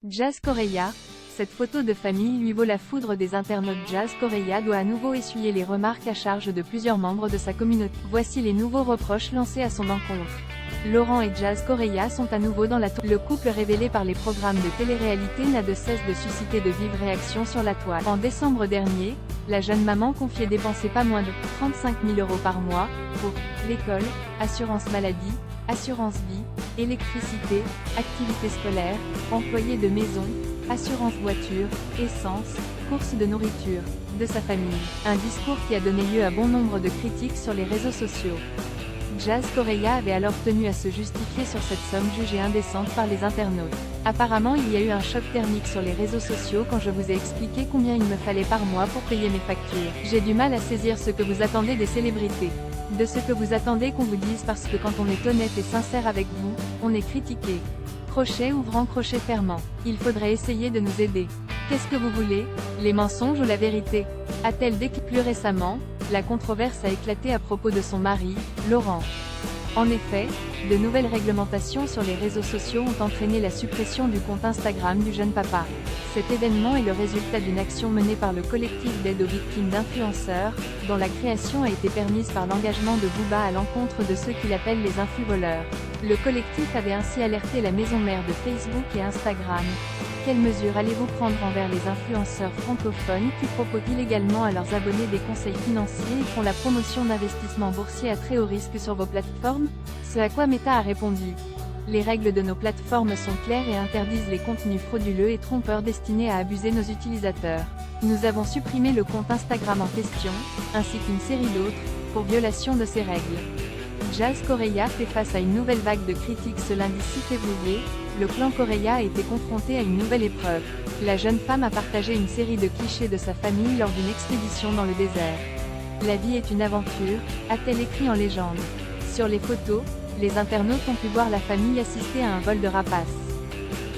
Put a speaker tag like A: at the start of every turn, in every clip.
A: Jazz Correia, cette photo de famille lui vaut la foudre des internautes. Jazz Correia doit à nouveau essuyer les remarques à charge de plusieurs membres de sa communauté. Voici les nouveaux reproches lancés à son encontre. Laurent et Jazz Correia sont à nouveau dans la toile. Le couple révélé par les programmes de télé-réalité n'a de cesse de susciter de vives réactions sur la toile. En décembre dernier, la jeune maman confiait dépenser pas moins de 35 000 € par mois, pour l'école, assurance maladie, assurance vie, électricité, activités scolaires, employés de maison, assurance voiture, essence, courses de nourriture, de sa famille. Un discours qui a donné lieu à bon nombre de critiques sur les réseaux sociaux. Jazz Correia avait alors tenu à se justifier sur cette somme jugée indécente par les internautes. Apparemment il y a eu un choc thermique sur les réseaux sociaux quand je vous ai expliqué combien il me fallait par mois pour payer mes factures. J'ai du mal à saisir ce que vous attendez des célébrités. De ce que vous attendez qu'on vous dise, parce que quand on est honnête et sincère avec vous, on est critiqué. Crochet ouvrant, crochet fermant. Il faudrait essayer de nous aider. Qu'est-ce que vous voulez? Les mensonges ou la vérité? A-t-elle déclaré? Plus récemment, la controverse a éclaté à propos de son mari, Laurent. En effet, de nouvelles réglementations sur les réseaux sociaux ont entraîné la suppression du compte Instagram du jeune papa. Cet événement est le résultat d'une action menée par le collectif d'aide aux victimes d'influenceurs, dont la création a été permise par l'engagement de Booba à l'encontre de ceux qu'il appelle les influvoleurs. Le collectif avait ainsi alerté la maison mère de Facebook et Instagram. Quelles mesures allez-vous prendre envers les influenceurs francophones qui proposent illégalement à leurs abonnés des conseils financiers et font la promotion d'investissements boursiers à très haut risque sur vos plateformes? Ce à quoi Meta a répondu: les règles de nos plateformes sont claires et interdisent les contenus frauduleux et trompeurs destinés à abuser nos utilisateurs. Nous avons supprimé le compte Instagram en question, ainsi qu'une série d'autres, pour violation de ces règles. Jazz Correia fait face à une nouvelle vague de critiques ce lundi 6 février. Le clan Correia a été confronté à une nouvelle épreuve. La jeune femme a partagé une série de clichés de sa famille lors d'une expédition dans le désert. La vie est une aventure, a-t-elle écrit en légende. Sur les photos, les internautes ont pu voir la famille assister à un vol de rapaces.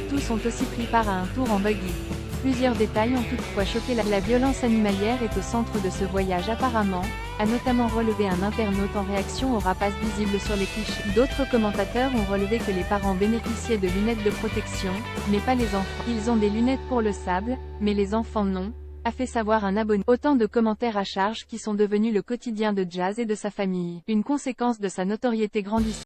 A: Tous ont aussi pris part à un tour en buggy. Plusieurs détails ont toutefois choqué. La violence animalière est au centre de ce voyage apparemment, a notamment relevé un internaute en réaction aux rapaces visibles sur les clichés. D'autres commentateurs ont relevé que les parents bénéficiaient de lunettes de protection, mais pas les enfants. Ils ont des lunettes pour le sable, mais les enfants non, a fait savoir un abonné. Autant de commentaires à charge qui sont devenus le quotidien de Jazz et de sa famille. Une conséquence de sa notoriété grandissante.